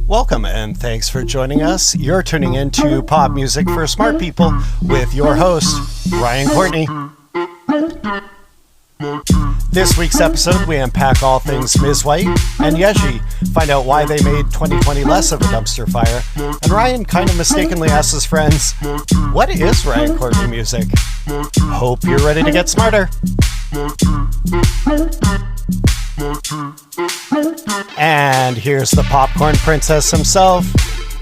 Welcome and thanks for joining us. You're tuning into Pop Music for Smart People with your host, Ryan Courtney. This week's episode, we unpack all things Ms. White and Yeji, find out why they made 2020 less of a dumpster fire, and Ryan kind of mistakenly asks his friends, what is Ryan Courtney music? Hope you're ready to get smarter. And here's the popcorn princess himself,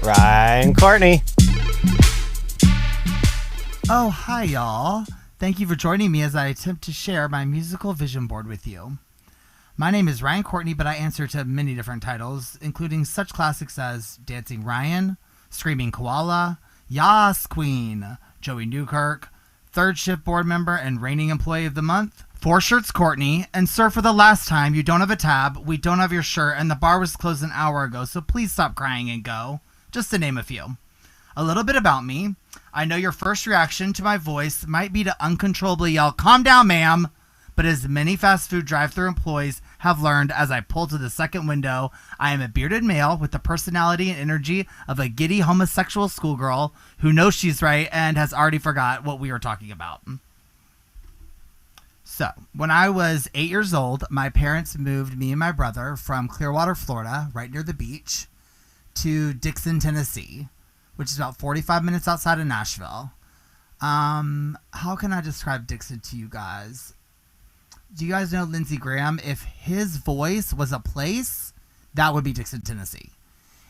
Ryan Courtney. Oh, hi y'all. Thank you for joining me as I attempt to share my musical vision board with you. My name is Ryan Courtney, but I answer to many different titles, including such classics as Dancing Ryan, Screaming Koala, Yas Queen, Joey Newkirk, Third Shift Board Member and Reigning Employee of the Month, Four Shirts Courtney, and Sir, for the last time, you don't have a tab, we don't have your shirt, and the bar was closed an hour ago, so please stop crying and go. Just to name a few. A little bit about me. I know your first reaction to my voice might be to uncontrollably yell, "Calm down, ma'am," but as many fast food drive-thru employees have learned as I pull to the second window, I am a bearded male with the personality and energy of a giddy homosexual schoolgirl who knows she's right and has already forgot what we were talking about. So, when I was 8 years old, my parents moved me and my brother from Clearwater, Florida, right near the beach, to Dixon, Tennessee, which is about 45 minutes outside of Nashville. How can I describe Dixon to you guys? Do you guys know Lindsey Graham? If his voice was a place, that would be Dixon, Tennessee.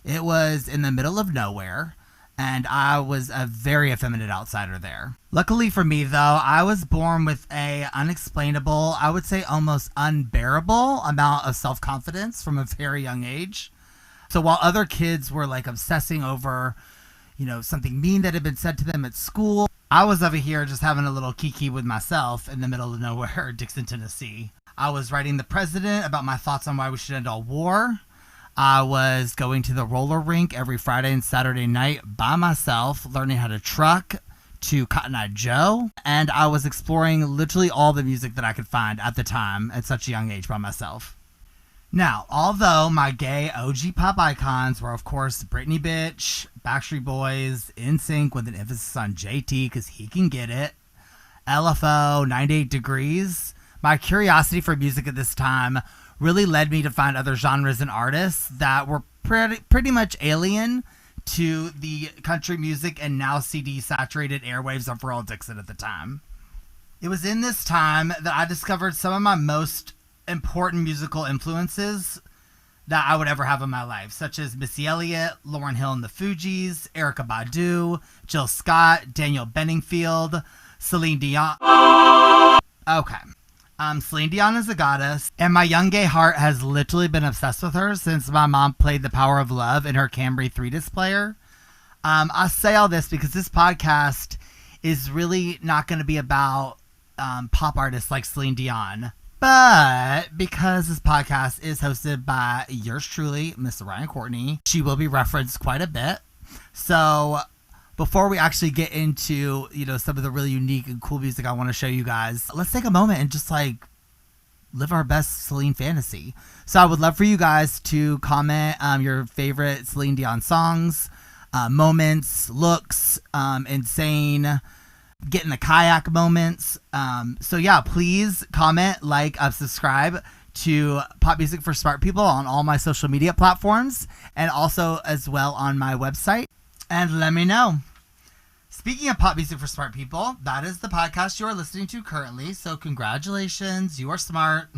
It was in the middle of nowhere, and I was a very effeminate outsider there. Luckily for me, though, I was born with a unexplainable, I would say almost unbearable amount of self-confidence from a very young age. So while other kids were like obsessing over, something mean that had been said to them at school, I was over here just having a little kiki with myself in the middle of nowhere, Dixon, Tennessee. I was writing the president about my thoughts on why we should end all war. I was going to the roller rink every Friday and Saturday night by myself, learning how to truck to Cotton Eye Joe. And I was exploring literally all the music that I could find at the time at such a young age by myself. Now, although my gay OG pop icons were, of course, Britney Bitch, Backstreet Boys, NSYNC with an emphasis on JT because he can get it, LFO, 98 Degrees, my curiosity for music at this time really led me to find other genres and artists that were pretty much alien to the country music and now CD-saturated airwaves of rural Dixon at the time. It was in this time that I discovered some of my most important musical influences that I would ever have in my life, such as Missy Elliott, Lauryn Hill and the Fugees, Erykah Badu, Jill Scott, Daniel Bedingfield, Celine Dion. Okay. Celine Dion is a goddess, and my young gay heart has literally been obsessed with her since my mom played The Power of Love in her Camry 3-disc player. I say all this because this podcast is really not going to be about pop artists like Celine Dion, but because this podcast is hosted by yours truly, Mr. Ryan Courtney, she will be referenced quite a bit. So before we actually get into, some of the really unique and cool music I want to show you guys, let's take a moment and just live our best Celine fantasy. So I would love for you guys to comment your favorite Celine Dion songs, moments, looks, insane, get in the kayak moments. So yeah, please comment, subscribe to Pop Music for Smart People on all my social media platforms and also as well on my website. And let me know. Speaking of Pop Music for Smart People, that is the podcast you are listening to currently. So congratulations, you are smart.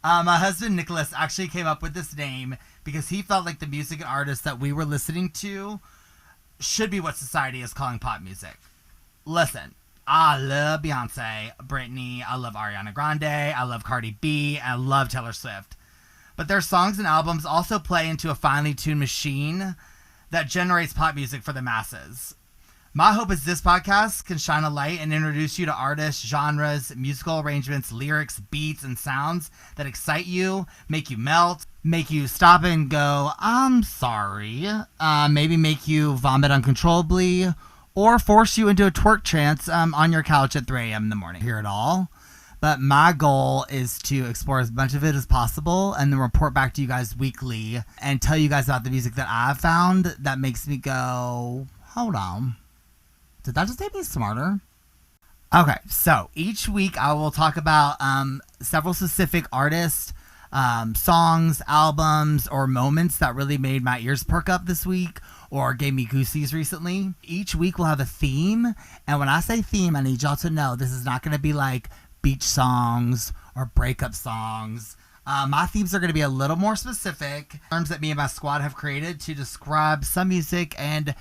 My husband Nicholas actually came up with this name because he felt like the music and artists that we were listening to should be what society is calling pop music. Listen, I love Beyonce, Britney, I love Ariana Grande, I love Cardi B, and I love Taylor Swift. But their songs and albums also play into a finely tuned machine that generates pop music for the masses. My hope is this podcast can shine a light and introduce you to artists, genres, musical arrangements, lyrics, beats, and sounds that excite you, make you melt, make you stop and go, I'm sorry, maybe make you vomit uncontrollably, or force you into a twerk trance on your couch at 3 a.m. in the morning. Hear it all. But my goal is to explore as much of it as possible and then report back to you guys weekly and tell you guys about the music that I've found that makes me go, hold on. Did that just make me smarter? Okay, so each week I will talk about several specific artists, songs, albums, or moments that really made my ears perk up this week or gave me goosies recently. Each week we'll have a theme, and when I say theme, I need y'all to know this is not going to be like beach songs or breakup songs. My themes are going to be a little more specific, terms that me and my squad have created to describe some music and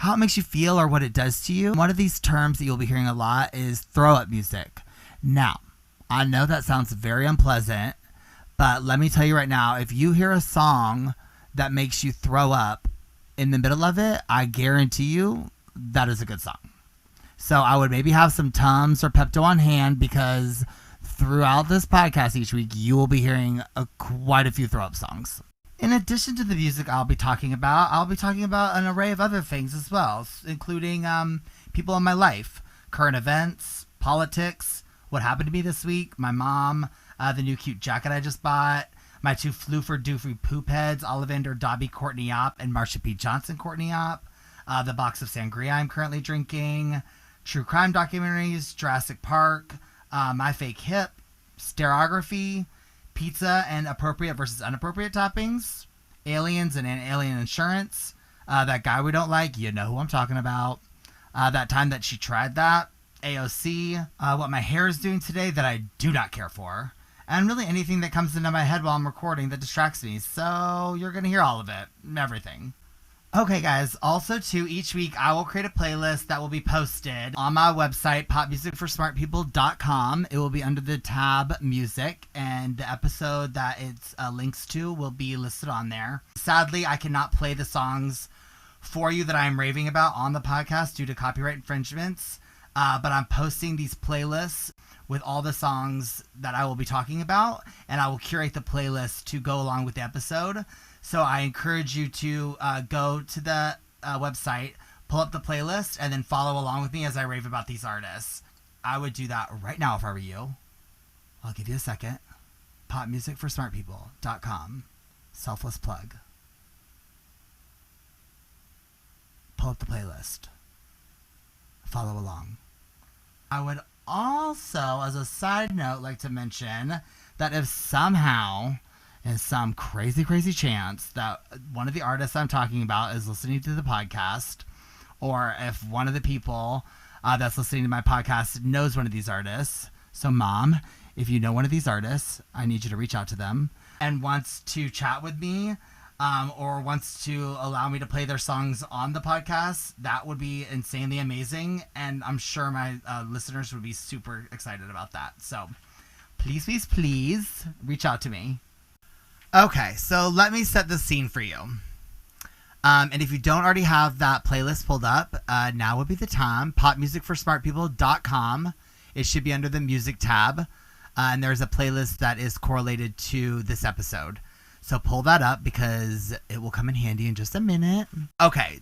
how it makes you feel or what it does to you. One of these terms that you'll be hearing a lot is throw-up music. Now, I know that sounds very unpleasant, but let me tell you right now, if you hear a song that makes you throw up in the middle of it, I guarantee you that is a good song. So I would maybe have some Tums or Pepto on hand because throughout this podcast each week, you will be hearing quite a few throw-up songs. In addition to the music I'll be talking about an array of other things as well, including people in my life, current events, politics, what happened to me this week, my mom, the new cute jacket I just bought, my two Floofer Doofy poop heads, Ollivander Dobby Courtney Opp and Marsha P. Johnson Courtney Opp, the box of sangria I'm currently drinking, true crime documentaries, Jurassic Park, my fake hip, stereography, pizza and appropriate versus inappropriate toppings, aliens and alien insurance, that guy we don't like, you know who I'm talking about, that time that she tried that, AOC, what my hair is doing today that I do not care for, and really anything that comes into my head while I'm recording that distracts me. So you're going to hear all of it, everything. Okay, guys, also, too, each week I will create a playlist that will be posted on my website, popmusicforsmartpeople.com. It will be under the tab Music, and the episode that it links to will be listed on there. Sadly, I cannot play the songs for you that I'm raving about on the podcast due to copyright infringements, but I'm posting these playlists with all the songs that I will be talking about, and I will curate the playlist to go along with the episode. So I encourage you to go to the website, pull up the playlist, and then follow along with me as I rave about these artists. I would do that right now if I were you. I'll give you a second. popmusicforsmartpeople.com. Selfless plug. Pull up the playlist. Follow along. I would also, as a side note, like to mention that if somehow, in some crazy chance, that one of the artists I'm talking about is listening to the podcast, or if one of the people that's listening to my podcast knows one of these artists, so Mom, if you know one of these artists, I need you to reach out to them, and wants to chat with me, or wants to allow me to play their songs on the podcast, that would be insanely amazing, and I'm sure my listeners would be super excited about that. So please reach out to me. Okay, so let me set the scene for you. And if you don't already have that playlist pulled up, now would be the time. popmusicforsmartpeople.com. It should be under the music tab. And there's a playlist that is correlated to this episode. So pull that up because it will come in handy in just a minute. Okay.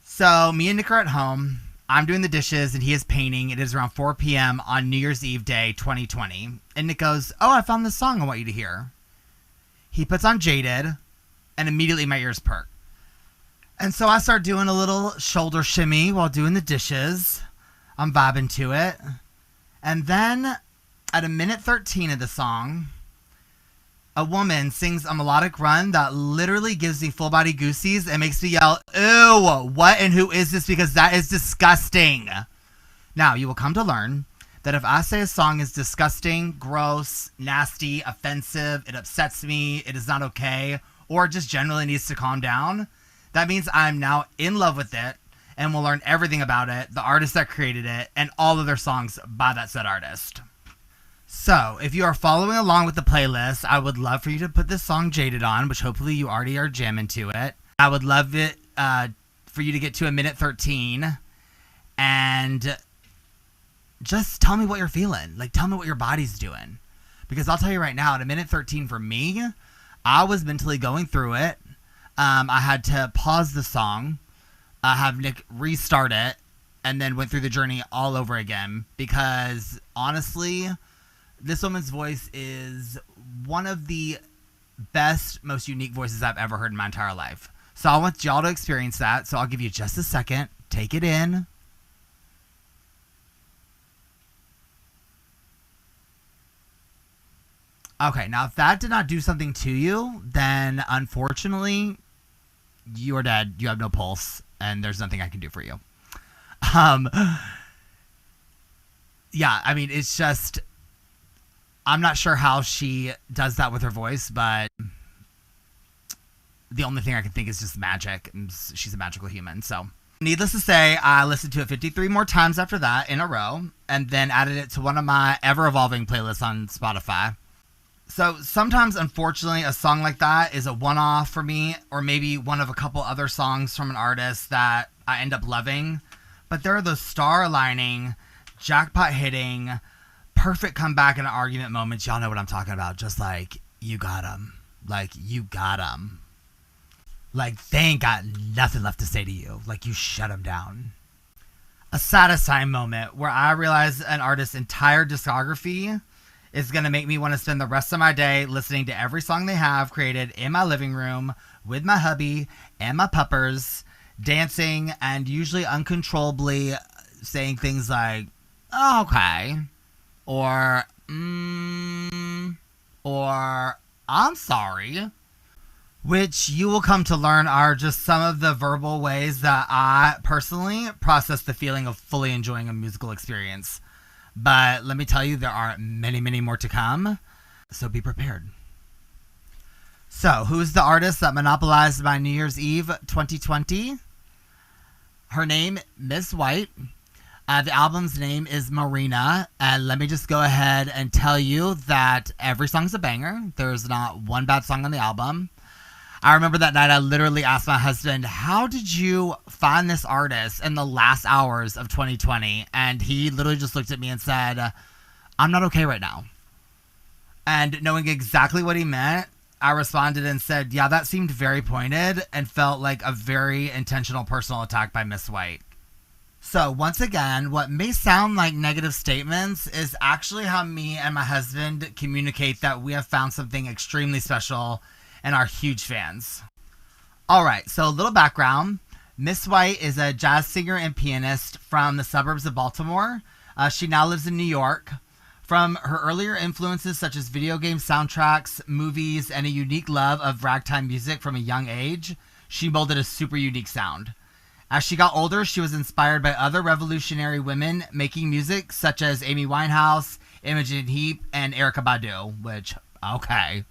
So me and Nick are at home. I'm doing the dishes and he is painting. It is around 4 p.m. on New Year's Eve day 2020. And Nick goes, "Oh, I found this song I want you to hear." He puts on Jaded and immediately my ears perk. And so I start doing a little shoulder shimmy while doing the dishes. I'm vibing to it. And then at a minute 13 of the song, a woman sings a melodic run that literally gives me full body goosies and makes me yell, "Ew, what and who is this?" Because that is disgusting. Now, you will come to learn that if I say a song is disgusting, gross, nasty, offensive, it upsets me, it is not okay, or just generally needs to calm down, that means I'm now in love with it and will learn everything about it, the artist that created it, and all of their songs by that said artist. So, if you are following along with the playlist, I would love for you to put this song Jaded on, which hopefully you already are jamming to it. I would love it for you to get to a minute 13 and just tell me what you're feeling. Like, tell me what your body's doing. Because I'll tell you right now, at a minute 13 for me, I was mentally going through it. I had to pause the song, have Nick restart it, and then went through the journey all over again, because honestly, this woman's voice is one of the best, most unique voices I've ever heard in my entire life. So I want y'all to experience that. So I'll give you just a second. Take it in. Okay, now if that did not do something to you, then unfortunately, you are dead. You have no pulse, and there's nothing I can do for you. Yeah, I mean, it's just, I'm not sure how she does that with her voice, but the only thing I can think is just magic, and she's a magical human. So, needless to say, I listened to it 53 more times after that in a row, and then added it to one of my ever-evolving playlists on Spotify. So sometimes, unfortunately, a song like that is a one-off for me, or maybe one of a couple other songs from an artist that I end up loving. But there are those star-aligning, jackpot-hitting, perfect comeback in an argument moments. Y'all know what I'm talking about. Just like, you got 'em. Like, you got 'em. Like, they ain't got nothing left to say to you. Like, you shut them down. A satisfying moment where I realize an artist's entire discography is going to make me want to spend the rest of my day listening to every song they have created in my living room with my hubby and my puppers, dancing and usually uncontrollably saying things like, oh, okay, or, or I'm sorry, which you will come to learn are just some of the verbal ways that I personally process the feeling of fully enjoying a musical experience. But let me tell you, there are many, many more to come, so be prepared. So, who's the artist that monopolized my New Year's Eve 2020? Her name, Miss White. The album's name is Marina, and let me just go ahead and tell you that every song's a banger. There's not one bad song on the album. I remember that night I literally asked my husband, how did you find this artist in the last hours of 2020? And he literally just looked at me and said, I'm not okay right now. And knowing exactly what he meant, I responded and said, yeah, that seemed very pointed and felt like a very intentional personal attack by Miss White. So once again, what may sound like negative statements is actually how me and my husband communicate that we have found something extremely special and are huge fans. All right, so a little background. Miss White is a jazz singer and pianist from the suburbs of Baltimore. She now lives in New York. From her earlier influences such as video game soundtracks, movies, and a unique love of ragtime music from a young age, she molded a super unique sound. As she got older, she was inspired by other revolutionary women making music such as Amy Winehouse, Imogen Heap, and Erykah Badu, which, okay,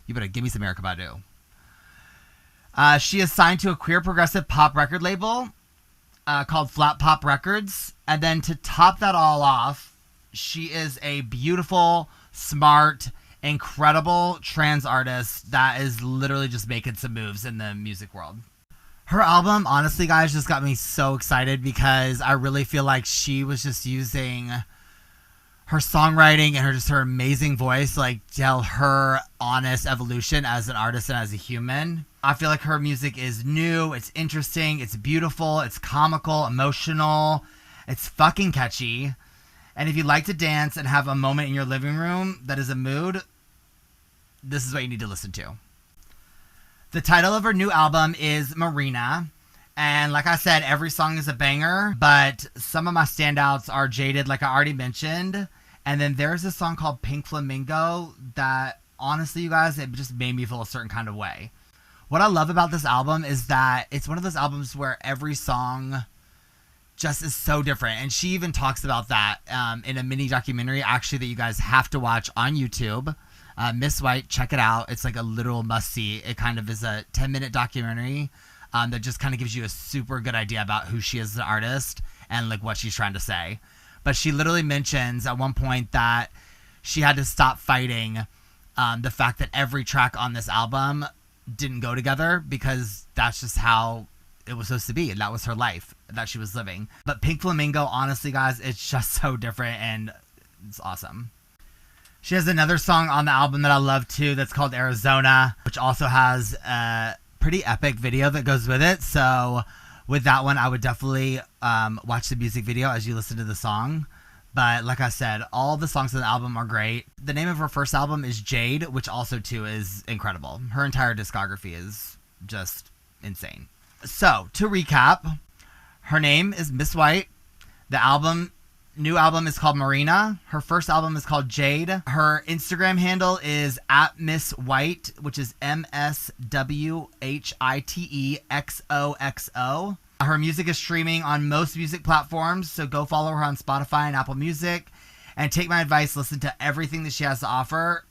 you better give me some Erykah Badu. She is signed to a queer progressive pop record label called Flat Pop Records. And then to top that all off, she is a beautiful, smart, incredible trans artist that is literally just making some moves in the music world. Her album, honestly, guys, just got me so excited because I really feel like she was just using her songwriting and her amazing voice, like, tell her honest evolution as an artist and as a human. I feel like her music is new, it's interesting, it's beautiful, it's comical, emotional, it's fucking catchy. And if you like to dance and have a moment in your living room that is a mood, this is what you need to listen to. The title of her new album is Marina. And like I said, every song is a banger, but some of my standouts are Jaded, like I already mentioned. And then there's a song called Pink Flamingo that, honestly, you guys, it just made me feel a certain kind of way. What I love about this album is that it's one of those albums where every song just is so different. And she even talks about that in a mini documentary, actually, that you guys have to watch on YouTube. Miss White, check it out. It's like a literal must-see. It kind of is a 10-minute documentary that just kind of gives you a super good idea about who she is as an artist and like what she's trying to say. But she literally mentions at one point that she had to stop fighting the fact that every track on this album didn't go together because that's just how it was supposed to be. And that was her life that she was living. But Pink Flamingo, honestly, guys, it's just so different and it's awesome. She has another song on the album that I love too that's called Arizona, which also has a pretty epic video that goes with it. So with that one, I would definitely watch the music video as you listen to the song. But like I said, all the songs on the album are great. The name of her first album is Jade, which also, too, is incredible. Her entire discography is just insane. So, to recap, her name is Miss White. The new album is called Marina. Her first album is called Jade. Her Instagram handle is @Miss White, which is MSWHITEXOXO. Her music is streaming on most music platforms, so go follow her on Spotify and Apple Music. And take my advice, listen to everything that she has to offer.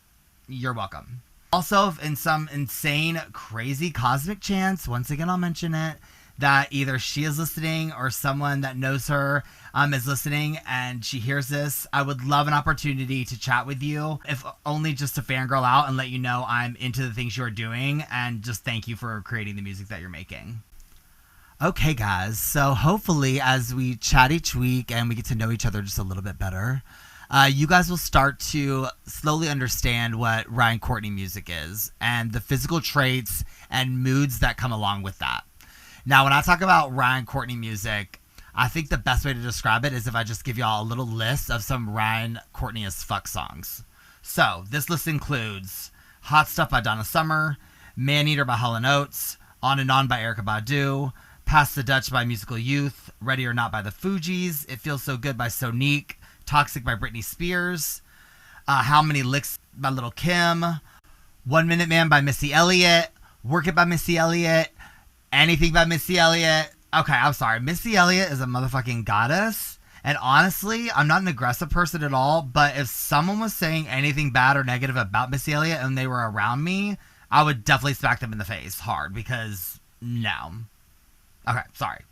You're welcome. Also, if in some insane, crazy cosmic chance, once again I'll mention it, that either she is listening or someone that knows her is listening and she hears this, I would love an opportunity to chat with you, if only just to fangirl out and let you know I'm into the things you're doing and just thank you for creating the music that you're making. Okay, guys, so hopefully as we chat each week and we get to know each other just a little bit better, you guys will start to slowly understand what Ryan Courtney music is and the physical traits and moods that come along with that. Now, when I talk about Ryan Courtney music, I think the best way to describe it is if I just give y'all a little list of some Ryan Courtney as fuck songs. So, this list includes Hot Stuff by Donna Summer, Maneater by Hall & Oates, On and On by Erykah Badu, Pass the Dutch by Musical Youth, Ready or Not by the Fugees, It Feels So Good by Sonique, Toxic by Britney Spears, How Many Licks by Lil' Kim, 1 Minute Man by Missy Elliott, Work It by Missy Elliott, Anything by Missy Elliott. Okay, I'm sorry. Missy Elliott is a motherfucking goddess. And honestly, I'm not an aggressive person at all, but if someone was saying anything bad or negative about Missy Elliott and they were around me, I would definitely smack them in the face hard because no. Okay, sorry.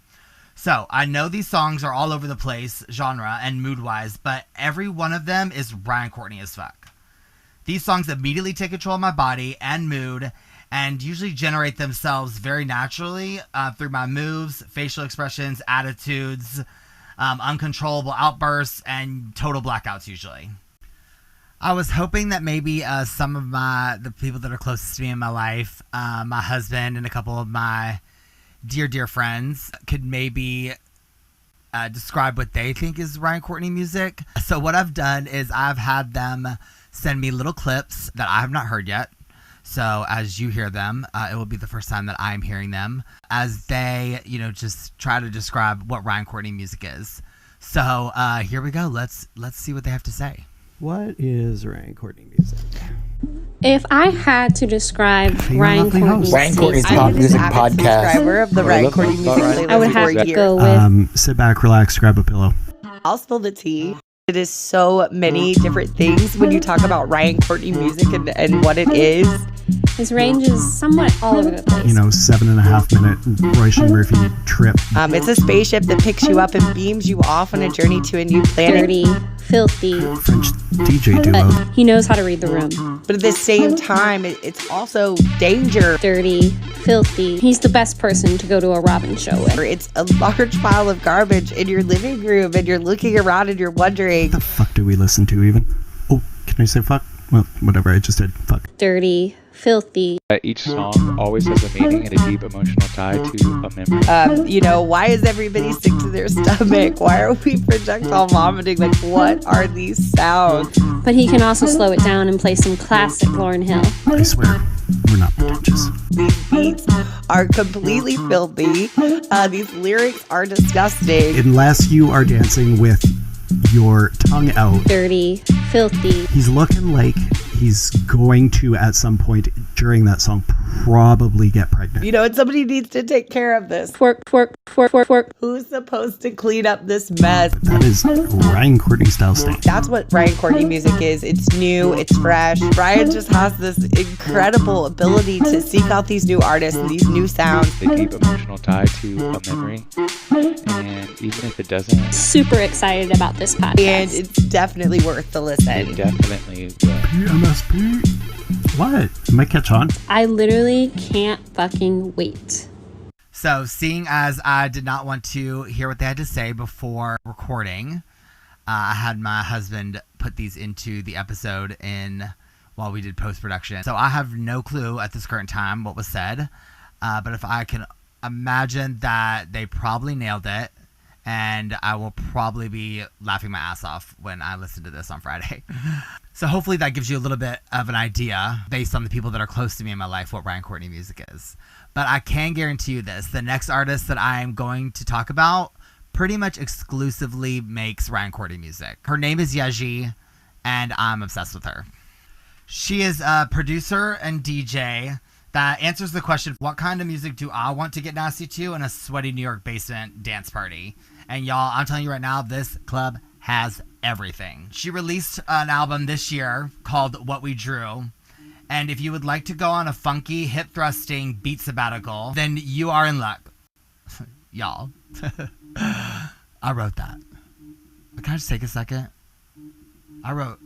So, I know these songs are all over the place, genre and mood-wise, but every one of them is Ryan Courtney as fuck. These songs immediately take control of my body and mood and usually generate themselves very naturally through my moves, facial expressions, attitudes, uncontrollable outbursts, and total blackouts usually. I was hoping that maybe some of the people that are closest to me in my life, my husband and a couple of my dear friends, could maybe describe what they think is Ryan Courtney music. So what I've done is I've had them send me little clips that I have not heard yet. So as you hear them, it will be the first time that I'm hearing them as they, just try to describe what Ryan Courtney music is. So here we go. Let's see what they have to say. What is Ryan Courtney music? If I had to describe Ryan Courtney's pop music podcast, subscriber of the Ryan Courtney music playlist, I would have to go with sit back, relax, grab a pillow. I'll spill the tea. It is so many different things when you talk about Ryan Courtney music and what it is. His range is somewhat all over the place. 7.5 minute Roy Sheen Murphy trip. It's a spaceship that picks you up and beams you off on a journey to a new planet. Dirty, filthy. French DJ duo. But he knows how to read the room. But at the same time, it's also danger. Dirty, filthy. He's the best person to go to a Robin show with. It's a large pile of garbage in your living room and you're looking around and you're wondering, what the fuck do we listen to even? Oh, can I say fuck? Well, whatever, I just did. Fuck. Dirty, filthy. Each song always has a meaning and a deep emotional tie to a memory. Why is everybody sick to their stomach? Why are we projectile vomiting? Like, what are these sounds? But he can also slow it down and play some classic Lauryn Hill. I swear, we're not pretentious. These beats are completely filthy. These lyrics are disgusting. Unless you are dancing with your tongue out. Dirty, filthy. He's looking like he's going to, at some point during that song, probably get pregnant. And somebody needs to take care of this. Twerk. Who's supposed to clean up this mess? That is Ryan Courtney style state. That's what Ryan Courtney music is. It's new, it's fresh. Ryan just has this incredible ability to seek out these new artists and these new sounds. The deep emotional tie to a memory, and even if it doesn't, Super excited about this podcast. And it's definitely worth the listen. it definitely will. PMSP. What? Might catch on. I literally can't fucking wait. So, seeing as I did not want to hear what they had to say before recording, I had my husband put these into the episode while we did post-production. So I have no clue at this current time what was said, but if I can imagine that they probably nailed it, and I will probably be laughing my ass off when I listen to this on Friday. So hopefully that gives you a little bit of an idea, based on the people that are close to me in my life, what Ryan Courtney music is. But I can guarantee you this, the next artist that I am going to talk about pretty much exclusively makes Ryan Courtney music. Her name is Yeji, and I'm obsessed with her. She is a producer and DJ that answers the question, what kind of music do I want to get nasty to in a sweaty New York basement dance party? And y'all, I'm telling you right now, this club has everything. She released an album this year called What We Drew. And if you would like to go on a funky, hip-thrusting beat sabbatical, then you are in luck. Y'all. I wrote that. Can I just take a second? I wrote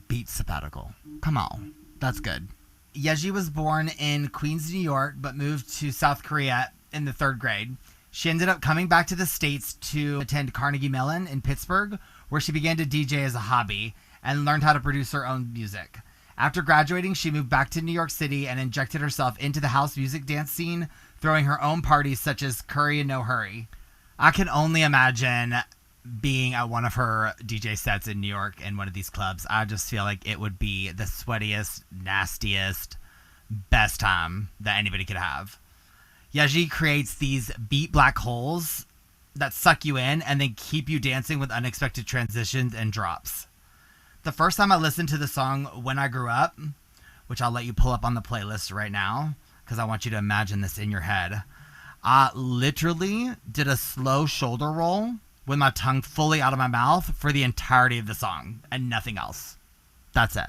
beat sabbatical. Come on. That's good. Yeji was born in Queens, New York, but moved to South Korea in the 3rd grade. She ended up coming back to the States to attend Carnegie Mellon in Pittsburgh, where she began to DJ as a hobby and learned how to produce her own music. After graduating, she moved back to New York City and injected herself into the house music dance scene, throwing her own parties such as Curry and No Hurry. I can only imagine being at one of her DJ sets in New York in one of these clubs. I just feel like it would be the sweatiest, nastiest, best time that anybody could have. Yeji creates these beat black holes that suck you in and then keep you dancing with unexpected transitions and drops. The first time I listened to the song When I Grew Up, which I'll let you pull up on the playlist right now because I want you to imagine this in your head, I literally did a slow shoulder roll with my tongue fully out of my mouth for the entirety of the song and nothing else. That's it.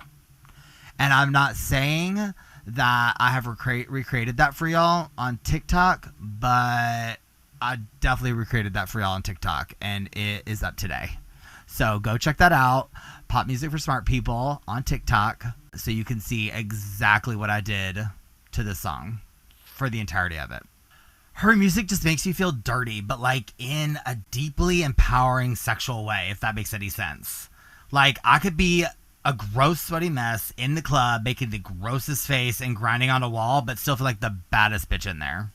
And I'm not saying that I have recreated that for y'all on TikTok, but I definitely recreated that for y'all on TikTok, and it is up today. So go check that out. Pop Music for Smart People on TikTok, so you can see exactly what I did to this song for the entirety of it. Her music just makes you feel dirty, but like in a deeply empowering sexual way, if that makes any sense. Like I could be a gross, sweaty mess in the club, making the grossest face and grinding on a wall, but still feel like the baddest bitch in there.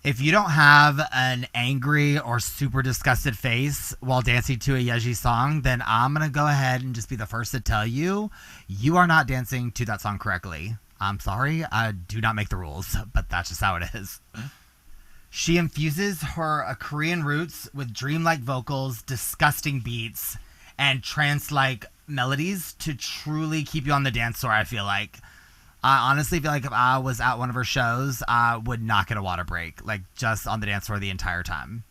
If you don't have an angry or super disgusted face while dancing to a Yeji song, then I'm going to go ahead and just be the first to tell you, you are not dancing to that song correctly. I'm sorry, I do not make the rules, but that's just how it is. She infuses her Korean roots with dreamlike vocals, disgusting beats, and trance-like melodies to truly keep you on the dance floor, I feel like. I honestly feel like if I was at one of her shows, I would not get a water break, like just on the dance floor the entire time.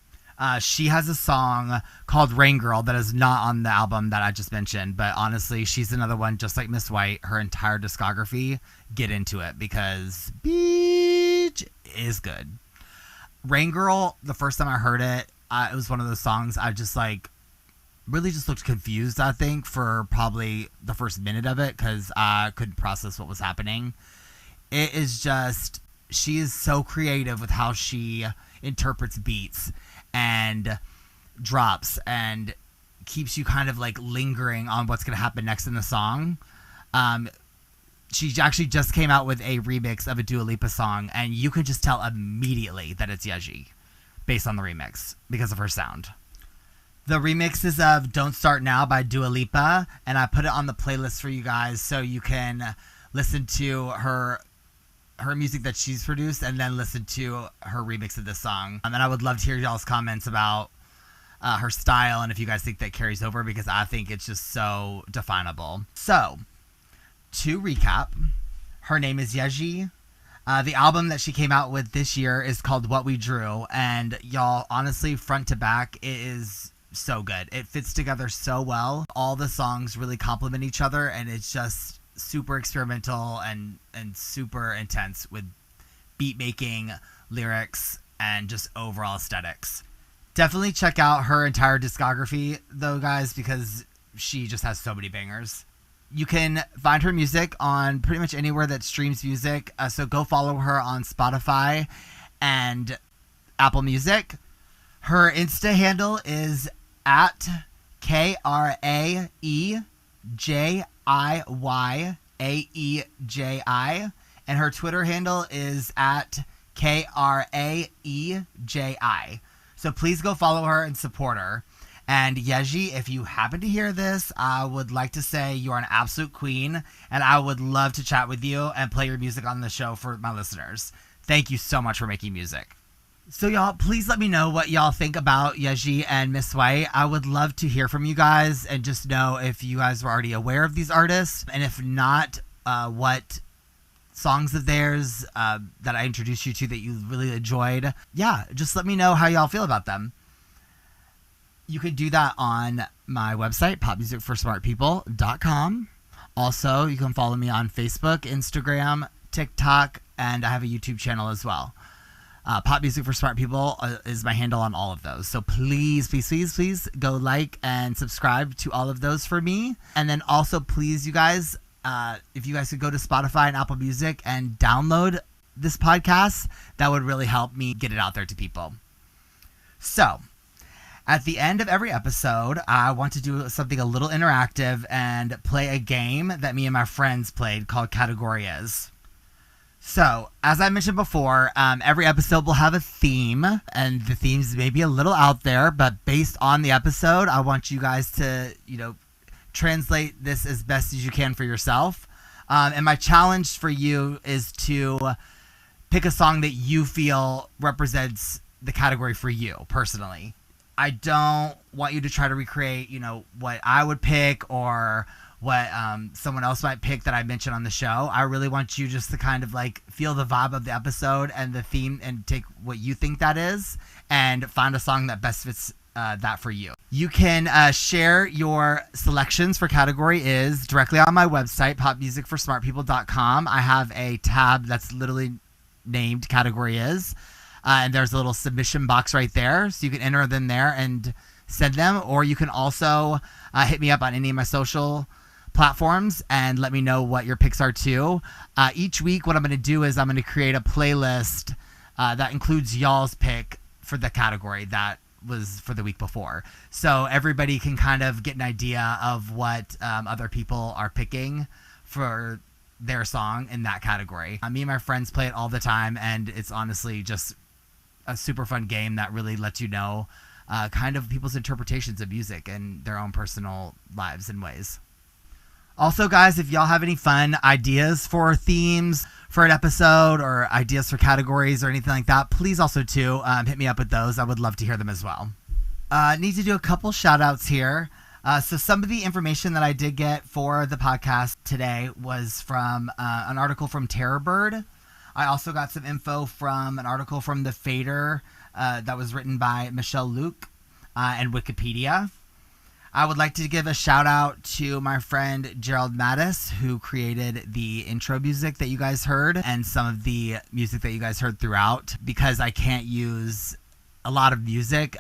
She has a song called Rain Girl that is not on the album that I just mentioned, but honestly, she's another one, just like Miss White, her entire discography, get into it because Beach is good. Rain Girl, the first time I heard it, it was one of those songs I just like really just looked confused, I think, for probably the first minute of it because I couldn't process what was happening. It is just, she is so creative with how she interprets beats and drops and keeps you kind of like lingering on what's going to happen next in the song. She actually just came out with a remix of a Dua Lipa song, and you can just tell immediately that it's Yeji based on the remix because of her sound. The remix is of Don't Start Now by Dua Lipa, and I put it on the playlist for you guys so you can listen to her music that she's produced and then listen to her remix of this song. And I would love to hear y'all's comments about her style and if you guys think that carries over, because I think it's just so definable. So, to recap, her name is Yeji. The album that she came out with this year is called What We Drew, and y'all, honestly, front to back, it is so good. It fits together so well. All the songs really complement each other, and it's just super experimental and super intense with beat making, lyrics, and just overall aesthetics. Definitely check out her entire discography, though, guys, because she just has so many bangers. You can find her music on pretty much anywhere that streams music, so go follow her on Spotify and Apple Music. Her Insta handle is at KraeJiyaeji, and her Twitter handle is at Kraeji. So please go follow her and support her. And Yeji, if you happen to hear this, I would like to say you are an absolute queen, and I would love to chat with you and play your music on the show for my listeners. Thank you so much for making music. So y'all, please let me know what y'all think about Yeji and Miss White. I would love to hear from you guys and just know if you guys were already aware of these artists, and if not, what songs of theirs that I introduced you to that you really enjoyed. Yeah, just let me know how y'all feel about them. You can do that on my website, popmusicforsmartpeople.com. Also, you can follow me on Facebook, Instagram, TikTok, and I have a YouTube channel as well. Pop Music for Smart People is my handle on all of those. So please, please, please, please go like and subscribe to all of those for me. And then also, please, you guys, if you guys could go to Spotify and Apple Music and download this podcast, that would really help me get it out there to people. So, at the end of every episode, I want to do something a little interactive and play a game that me and my friends played called Category Is. So, as I mentioned before, every episode will have a theme, and the themes may be a little out there, but based on the episode, I want you guys to, translate this as best as you can for yourself. And my challenge for you is to pick a song that you feel represents the category for you personally. I don't want you to try to recreate, what I would pick or what someone else might pick that I mentioned on the show. I really want you just to kind of feel the vibe of the episode and the theme and take what you think that is and find a song that best fits that for you. You can share your selections for Category Is directly on my website, popmusicforsmartpeople.com. I have a tab that's literally named Category Is. And there's a little submission box right there, so you can enter them there and send them. Or you can also hit me up on any of my social platforms and let me know what your picks are too. Each week, what I'm going to do is I'm going to create a playlist that includes y'all's pick for the category that was for the week before. So everybody can kind of get an idea of what other people are picking for their song in that category. Me and my friends play it all the time, and it's honestly just a super fun game that really lets you know kind of people's interpretations of music and their own personal lives and ways. Also, guys, if y'all have any fun ideas for themes for an episode or ideas for categories or anything like that, please also too hit me up with those. I would love to hear them as well. Need to do a couple shout outs here. So some of the information that I did get for the podcast today was from an article from Terrorbird. I also got some info from an article from The Fader that was written by Michelle Luke and Wikipedia. I would like to give a shout out to my friend Gerald Mattis, who created the intro music that you guys heard and some of the music that you guys heard throughout. Because I can't use a lot of music,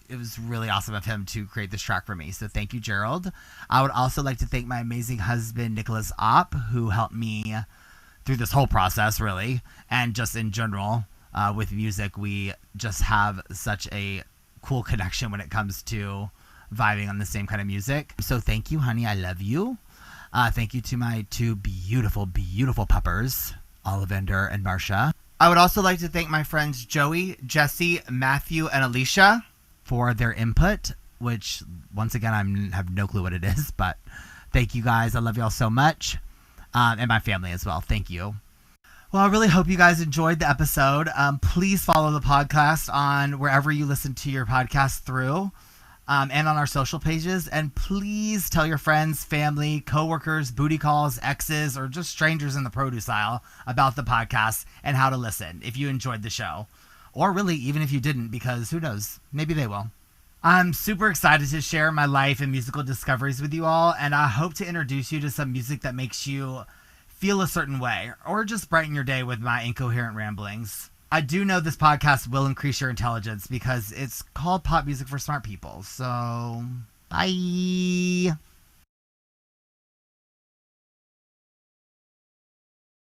it was really awesome of him to create this track for me. So thank you, Gerald. I would also like to thank my amazing husband, Nicholas Opp, who helped me through this whole process, really, and just in general with music. We just have such a cool connection when it comes to vibing on the same kind of music. So thank you, honey. I love you. Thank you to my two beautiful, beautiful puppers, Ollivander and Marcia. I would also like to thank my friends Joey, Jesse, Matthew, and Alicia for their input, which, once again, I have no clue what it is, but thank you guys. I love y'all so much. And my family as well. Thank you. Well, I really hope you guys enjoyed the episode. Please follow the podcast on wherever you listen to your podcast through, and on our social pages. And please tell your friends, family, coworkers, booty calls, exes, or just strangers in the produce aisle about the podcast and how to listen if you enjoyed the show. Or really, even if you didn't, because who knows? Maybe they will. I'm super excited to share my life and musical discoveries with you all, and I hope to introduce you to some music that makes you feel a certain way, or just brighten your day with my incoherent ramblings. I do know this podcast will increase your intelligence because it's called Pop Music for Smart People. So, bye!